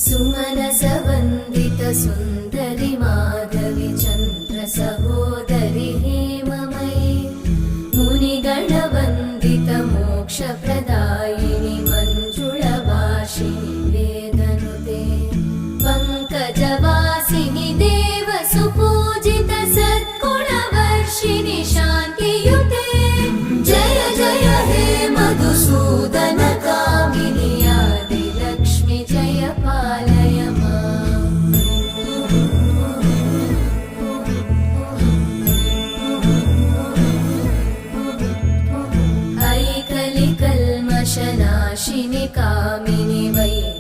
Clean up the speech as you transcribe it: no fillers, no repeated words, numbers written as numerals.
सुमनसवन्दित सुन्दरि माधवि चन्द्र सहोदरि हेममयि मुनिगणवन्दित मोक्षप्रदायिनि मञ्जुळभाषिणि वेदनुते पङ्कजवासिनि देवसुपूजित सद्गुणवर्षिणि शान्तियुते जय जय हे मधुसूदन कामिनि आदिलक्ष्मि जय पालय माम्। ऐकलिकल्मषनाशिनि कामिनि वै